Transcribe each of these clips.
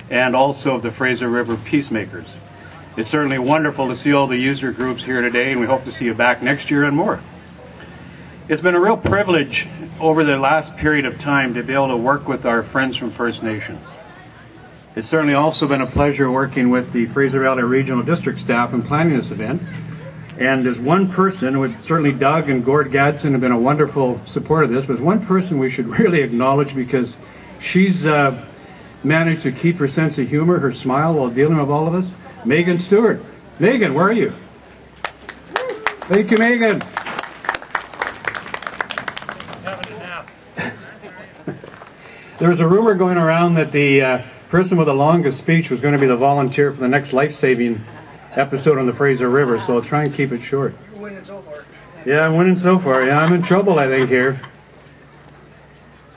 and also of the Fraser River Peacemakers. It's certainly wonderful to see all the user groups here today, and we hope to see you back next year and more. It's been a real privilege over the last period of time to be able to work with our friends from First Nations. It's certainly also been a pleasure working with the Fraser Valley Regional District staff in planning this event. And as one person, certainly Doug and Gord Gadsden have been a wonderful support of this, but there's one person we should really acknowledge because she's managed to keep her sense of humor, her smile while dealing with all of us. Megan Stewart. Megan, where are you? Thank you, Megan. There was a rumor going around that the person with the longest speech was going to be the volunteer for the next life-saving episode on the Fraser River, so I'll try and keep it short. You're winning so far. Yeah, I'm winning so far. Yeah, I'm in trouble, I think, here.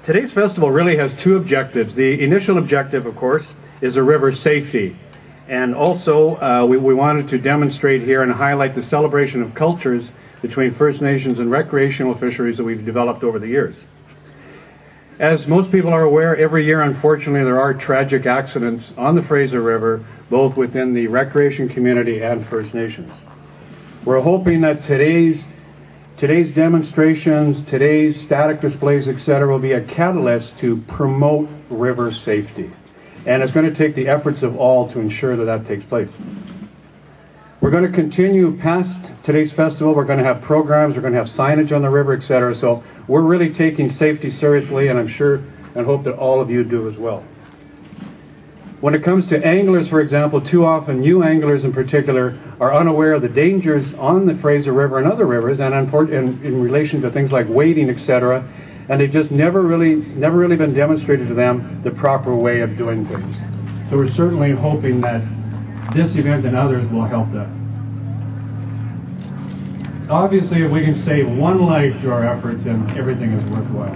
Today's festival really has two objectives. The initial objective, of course, is the river safety. And also, we wanted to demonstrate here and highlight the celebration of cultures between First Nations and recreational fisheries that we've developed over the years. As most people are aware, every year, unfortunately, there are tragic accidents on the Fraser River, both within the recreation community and First Nations. We're hoping that today's demonstrations, today's static displays, etc., will be a catalyst to promote river safety. And it's going to take the efforts of all to ensure that that takes place. We're going to continue past today's festival. We're going to have programs, we're going to have signage on the river, etc. So we're really taking safety seriously, and I'm sure and hope that all of you do as well. When it comes to anglers, for example, too often new anglers in particular are unaware of the dangers on the Fraser River and other rivers, and in relation to things like wading, etc. And they've just never really been demonstrated to them the proper way of doing things. So we're certainly hoping that this event and others will help that. Obviously, if we can save one life through our efforts, then everything is worthwhile.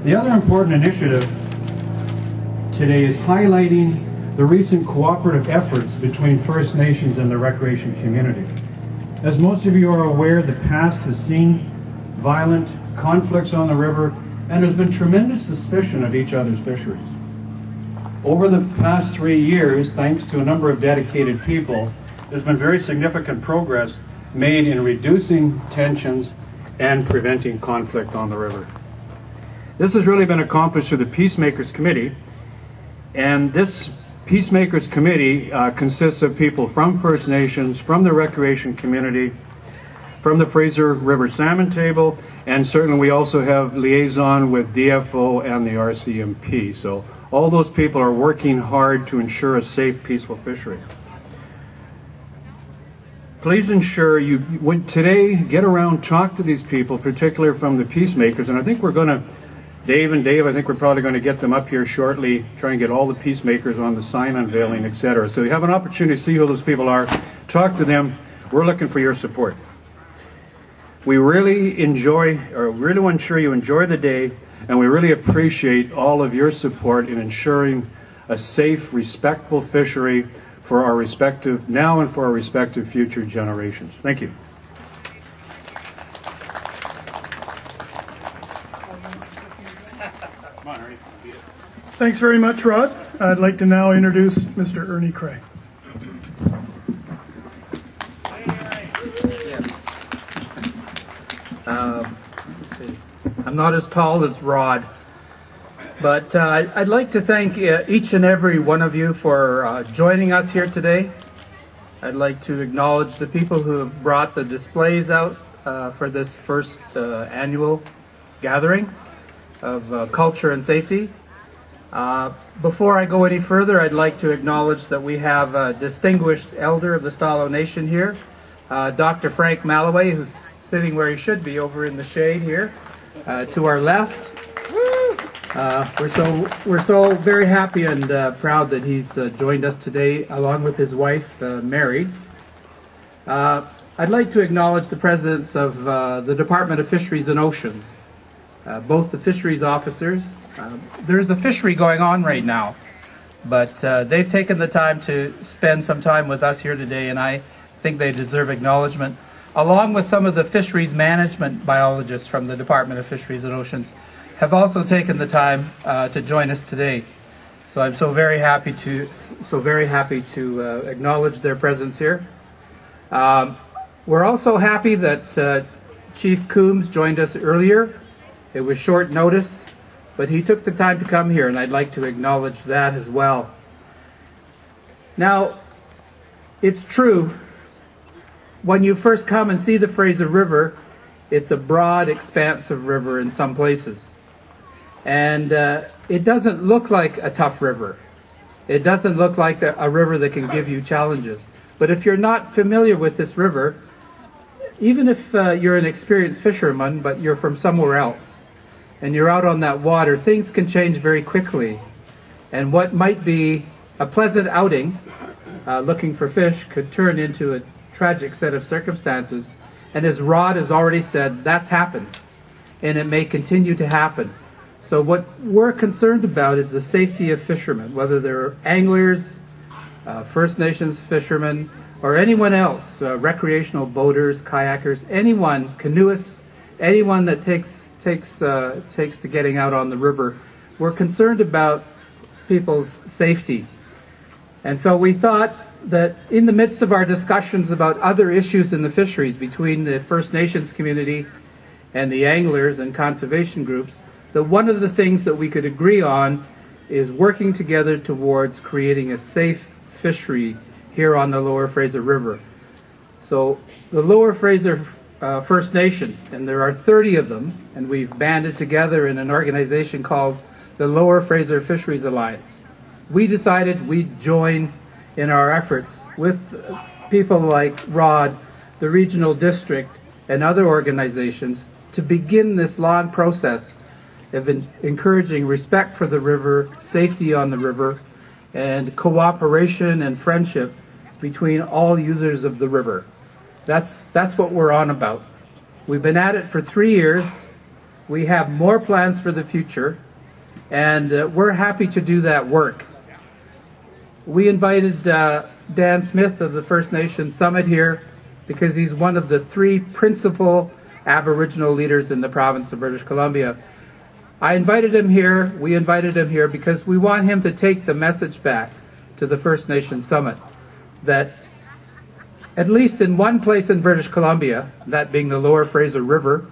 The other important initiative today is highlighting the recent cooperative efforts between First Nations and the recreation community. As most of you are aware, the past has seen violent conflicts on the river, and there's been tremendous suspicion of each other's fisheries. Over the past 3 years, thanks to a number of dedicated people, there's been very significant progress made in reducing tensions and preventing conflict on the river. This has really been accomplished through the Peacemakers Committee, and this Peacemakers Committee consists of people from First Nations, from the recreation community, from the Fraser River Salmon Table, and certainly we also have liaison with DFO and the RCMP. So all those people are working hard to ensure a safe, peaceful fishery. Please ensure you today get around, talk to these people, particularly from the Peacemakers, and I think we're going to, Dave, I think we're probably going to get them up here shortly, try and get all the Peacemakers on the sign unveiling, etc. So you have an opportunity to see who those people are, talk to them. We're looking for your support. We really want to ensure you enjoy the day, and we really appreciate all of your support in ensuring a safe, respectful fishery for our respective, now and for our respective future generations. Thank you. Thanks very much, Rod. I'd like to now introduce Mr. Ernie Cray. I'm not as tall as Rod, but I'd like to thank each and every one of you for joining us here today. I'd like to acknowledge the people who have brought the displays out for this first annual gathering of culture and safety. Before I go any further, I'd like to acknowledge that we have a distinguished elder of the Stalo Nation here, Dr. Frank Malloway, who's sitting where he should be, over in the shade here, to our left. We're so very happy and proud that he's joined us today, along with his wife, Mary. I'd like to acknowledge the presidents of the Department of Fisheries and Oceans, both the fisheries officers. There's a fishery going on right now, but they've taken the time to spend some time with us here today, and I think they deserve acknowledgement, along with some of the fisheries management biologists from the Department of Fisheries and Oceans. have also taken the time to join us today. So I'm so very happy to acknowledge their presence here. We're also happy that Chief Coombs joined us earlier. It was short notice, but he took the time to come here, and I'd like to acknowledge that as well. Now, it's true, when you first come and see the Fraser River, it's a broad, expansive river in some places. And it doesn't look like a tough river. It doesn't look like a river that can give you challenges. But if you're not familiar with this river, even if you're an experienced fisherman, but you're from somewhere else, and you're out on that water, things can change very quickly. And what might be a pleasant outing, looking for fish, could turn into a tragic set of circumstances. And as Rod has already said, that's happened, and it may continue to happen. So what we're concerned about is the safety of fishermen, whether they're anglers, First Nations fishermen, or anyone else, recreational boaters, kayakers, anyone, canoeists, anyone that takes to getting out on the river. We're concerned about people's safety. And so we thought that in the midst of our discussions about other issues in the fisheries between the First Nations community and the anglers and conservation groups, that one of the things that we could agree on is working together towards creating a safe fishery here on the Lower Fraser River. So the Lower Fraser First Nations, and there are 30 of them, and we've banded together in an organization called the Lower Fraser Fisheries Alliance. We decided we'd join in our efforts with people like Rod, the regional district, and other organizations to begin this long process of encouraging respect for the river, safety on the river, and cooperation and friendship between all users of the river. That's what we're on about. We've been at it for 3 years. We have more plans for the future, and we're happy to do that work. We invited Dan Smith of the First Nations Summit here because he's one of the 3 principal Aboriginal leaders in the province of British Columbia. We invited him here because we want him to take the message back to the First Nations Summit that at least in one place in British Columbia, that being the Lower Fraser River,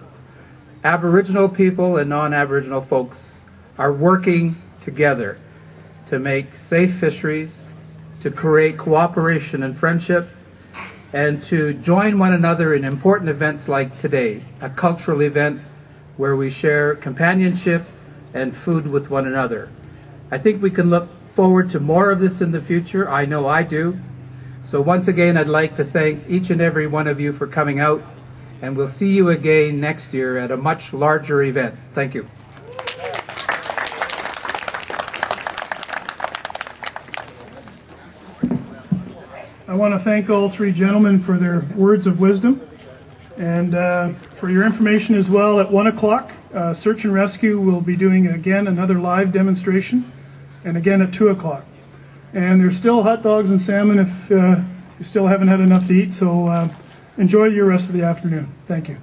Aboriginal people and non-Aboriginal folks are working together to make safe fisheries, to create cooperation and friendship, and to join one another in important events like today, a cultural event where we share companionship and food with one another. I think we can look forward to more of this in the future. I know I do. So once again, I'd like to thank each and every one of you for coming out, and we'll see you again next year at a much larger event. Thank you. I want to thank all 3 gentlemen for their words of wisdom. And for your information as well, at 1 o'clock, Search and Rescue will be doing again another live demonstration, and again at 2 o'clock. And there's still hot dogs and salmon if you still haven't had enough to eat, so enjoy your rest of the afternoon. Thank you.